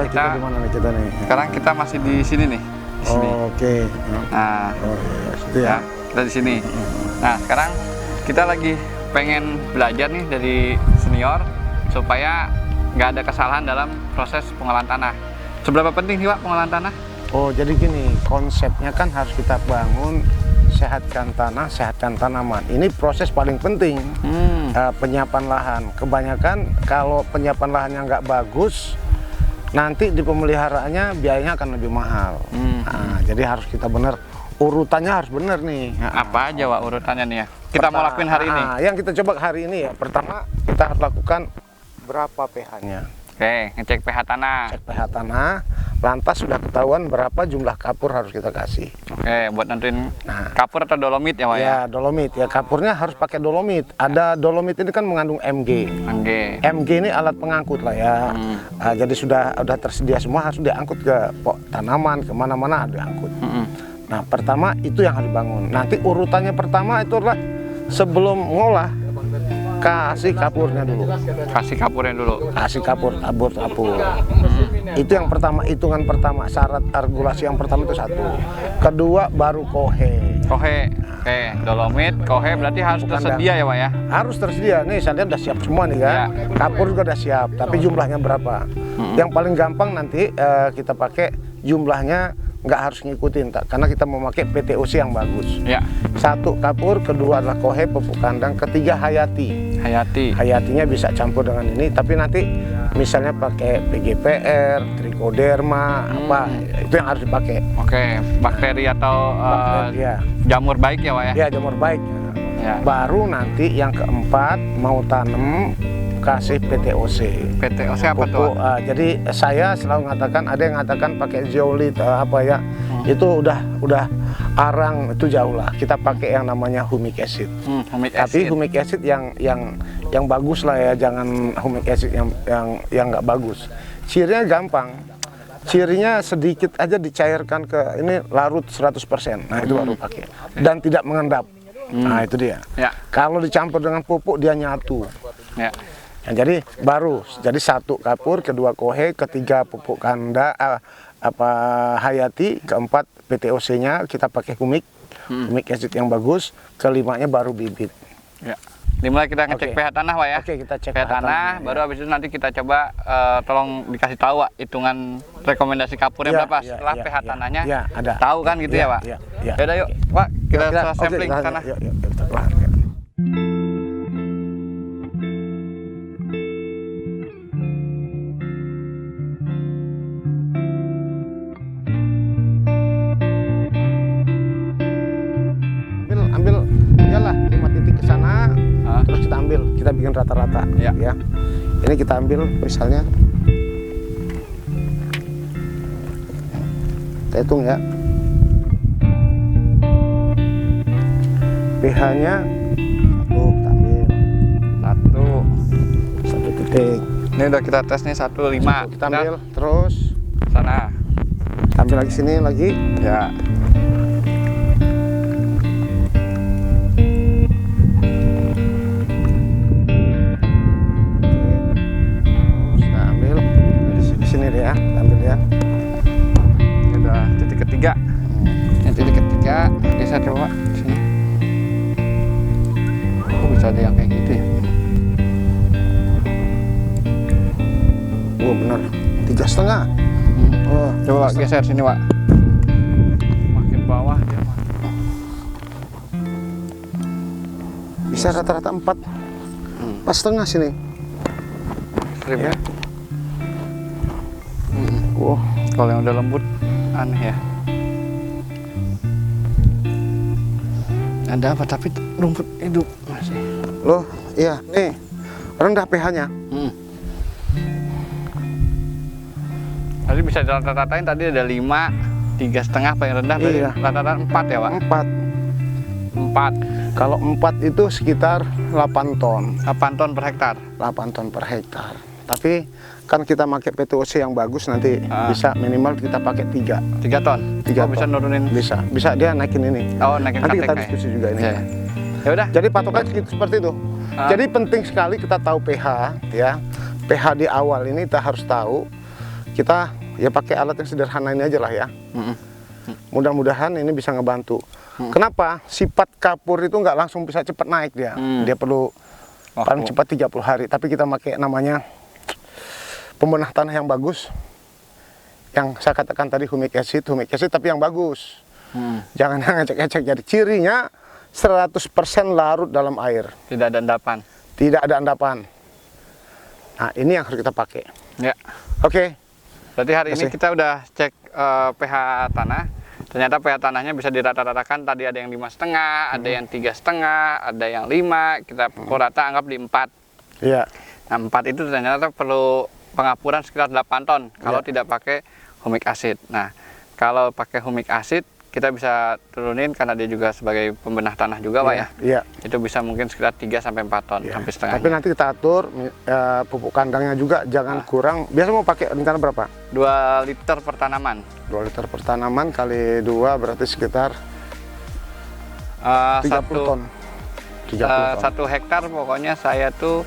kita di mana nih kita nih? Sekarang kita masih di sini nih. Di sini. Oke. Nah, Situ ya. Kita di sini. Nah, sekarang kita lagi pengen belajar nih dari senior supaya nggak ada kesalahan dalam proses pengolahan tanah. Seberapa penting sih Pak pengolahan tanah? Oh, jadi gini, konsepnya kan harus kita bangun sehatkan tanah, sehatkan tanaman. Ini proses paling penting. Penyiapan lahan. Kebanyakan kalau penyiapan lahannya nggak bagus, nanti di pemeliharaannya biayanya akan lebih mahal. Nah, jadi harus kita benar, urutannya harus benar nih. Apa aja Pak urutannya nih ya? Kita mau lakuin hari ini. Yang kita coba hari ini ya, pertama kita harus lakukan berapa pH-nya. Oke, ngecek pH tanah. Cek pH tanah, lantas sudah ketahuan berapa jumlah kapur harus kita kasih. Oke, buat nentuin kapur atau dolomit ya Pak ya? Ya, dolomit. Ya, kapurnya harus pakai dolomit. Ada dolomit ini kan mengandung Mg. Mg ini alat pengangkut lah ya. Jadi sudah tersedia semua, harus diangkut ke tanaman, kemana-mana harus diangkut. Nah, pertama itu yang harus dibangun. Nanti urutannya pertama itu adalah sebelum ngolah, kasih kapurnya dulu. Kasih kapurnya dulu. Kasih kapur, tabur. Itu yang pertama, hitungan pertama, syarat regulasi yang pertama itu satu. Kedua baru kohe. Kohe, oke, dolomit, kohe berarti harus tersedia ya Pak ya? Harus tersedia. Nih saya lihat udah siap semua nih kan. Kapur juga udah siap, tapi jumlahnya berapa? Yang paling gampang nanti kita pakai jumlahnya, nggak harus ngikutin karena kita memakai PTOC yang bagus. Satu kapur, kedua adalah kohe pupuk kandang, ketiga hayati. Hayatinya bisa campur dengan ini, tapi nanti misalnya pakai PGPR, trichoderma, itu yang harus dipakai. Oke, bakteri atau jamur baik ya Pak ya? Ya, jamur baik. Baru nanti yang keempat mau tanam, kasih PTOC. PTOC apa tuh? Jadi saya selalu mengatakan, ada yang mengatakan pakai zeolit itu udah arang, itu jauh lah. Kita pakai yang namanya humic acid. Tapi humic acid yang bagus lah ya, jangan humic acid yang nggak bagus. Cirinya gampang. Cirinya sedikit aja dicairkan ke ini, larut 100%. Nah, itu baru pakai. Dan tidak mengendap. Nah, itu dia. Kalau dicampur dengan pupuk dia nyatu. Jadi baru, jadi satu kapur, kedua kohe, ketiga pupuk kanda, hayati, keempat PTOC-nya kita pakai humic acid yang bagus, kelimanya baru bibit. Dimulai kita ngecek pH tanah Pak ya? Oke, kita cek pH tanah, baru habis itu nanti kita coba tolong dikasih tahu Pak, hitungan rekomendasi kapurnya berapa setelah pH tanahnya ada. Tahu kan gitu ya Pak? Yaudah yuk Pak, kita sampling tanah. Yuk. Ambil iyalah 5 titik ke sana, terus kita ambil, kita bikin rata-rata ya. Ini kita ambil misalnya, kita hitung ya, pH-nya kita ambil 1 titik. Ini udah kita tes nih 1,5. Kita ambil terus sana. Kita ambil lagi sini lagi. Ya. Ya, ambil ya. Ini udah titik ketiga. Yang titik ketiga geser coba sini. Oh, bisa ada yang kayak gitu ya? Oh benar, 3,5. Oh, coba geser sini Pak. Makin bawah dia Pak. Bisa rata-rata 4. Pas setengah sini. Strip ya. Kalau yang udah lembut aneh ya. Ada apa tapi rumput hidup masih. Loh, iya, nih rendah pH-nya. Tadi bisa rata-ratain, tadi ada 5, 3,5 paling rendah, rata-rata 4 ya Pak? 4. Kalau 4 itu sekitar 8 ton. 8 ton per hektar? 8 ton per hektar. Tapi kan kita pakai PTOC yang bagus, nanti bisa minimal kita pakai 3 ton? 3 ton. Bisa nurunin? Bisa dia naikin ini. Oh, naikin nanti KTK kita diskusi juga ini. Ya udah. Jadi patokan seperti itu. Jadi penting sekali kita tahu pH ya. pH di awal ini kita harus tahu. kita ya pakai alat yang sederhana ini aja lah ya. Mudah-mudahan ini bisa ngebantu. Kenapa? Sifat kapur itu nggak langsung bisa cepat naik dia. Dia perlu paling cepat 30 hari. Tapi kita pakai namanya pembenah tanah yang bagus. Yang saya katakan tadi humic acid tapi yang bagus. Jangan yang ecek-ecek. Jadi cirinya 100% larut dalam air. Tidak ada endapan. Tidak ada endapan. Nah, ini yang harus kita pakai. Ya. Oke. Berarti hari ini kita udah cek pH tanah. Ternyata pH tanahnya bisa dirata-ratakan. Tadi ada yang 5,5, ada yang 3,5, ada yang 5. Kita pukul rata anggap di 4. Iya. Nah, 4 itu ternyata perlu pengapuran sekitar 8 ton kalau tidak pakai humic acid. Nah, kalau pakai humic acid kita bisa turunin karena dia juga sebagai pembenah tanah juga, Pak ya. Iya. Itu bisa mungkin sekitar 3-4 ton, hampir setengah. Tapi nanti kita atur pupuk kandangnya juga jangan kurang. Biasa mau pakai rencana berapa? 2 liter per tanaman. 2 liter per tanaman kali 2 berarti sekitar 30 ton. 30 ton. 1 hektar pokoknya saya tuh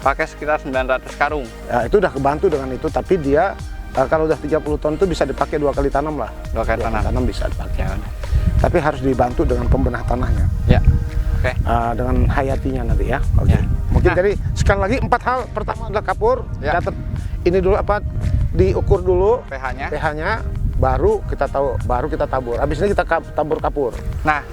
pakai sekitar 900 karung. Ya, itu udah kebantu dengan itu, tapi dia kalau udah 30 ton itu bisa dipakai 2 kali tanam lah. 2 kali tanam bisa dipakai. Ya, tapi harus dibantu dengan pembenah tanahnya. Ya. Oke. Dengan hayatinya nanti ya. Oke. Ya. Mungkin jadi sekali lagi 4 hal. Pertama adalah kapur. Ya. Catat ini dulu apa? Diukur dulu pH-nya. pH-nya, baru kita tabur. Habis ini kita tabur kapur. Nah,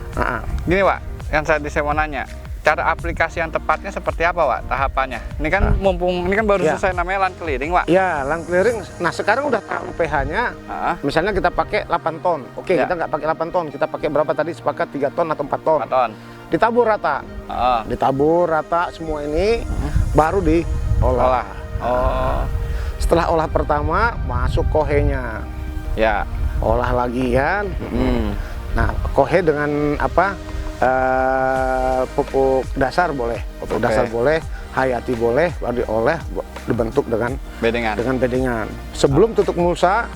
gini Pak, yang saya mau nanya. Cara aplikasi yang tepatnya seperti apa, Pak? Tahapannya? Ini kan mumpung ini kan baru selesai namanya land clearing, Pak. Ya, land clearing. Nah, sekarang udah tahu pH-nya. Misalnya kita pakai 8 ton. Oke, kita nggak pakai 8 ton. Kita pakai berapa tadi? Sepakat 3 ton atau 4 ton. 4 ton. Ditabur rata. Ditabur rata semua ini baru diolah. Setelah olah pertama, masuk kohenya. Ya. Olah lagi kan. Nah, kohe dengan apa? Pupuk dasar boleh, dasar boleh, hayati boleh, baru diolah, dibentuk dengan bedengan. Sebelum tutup mulsa.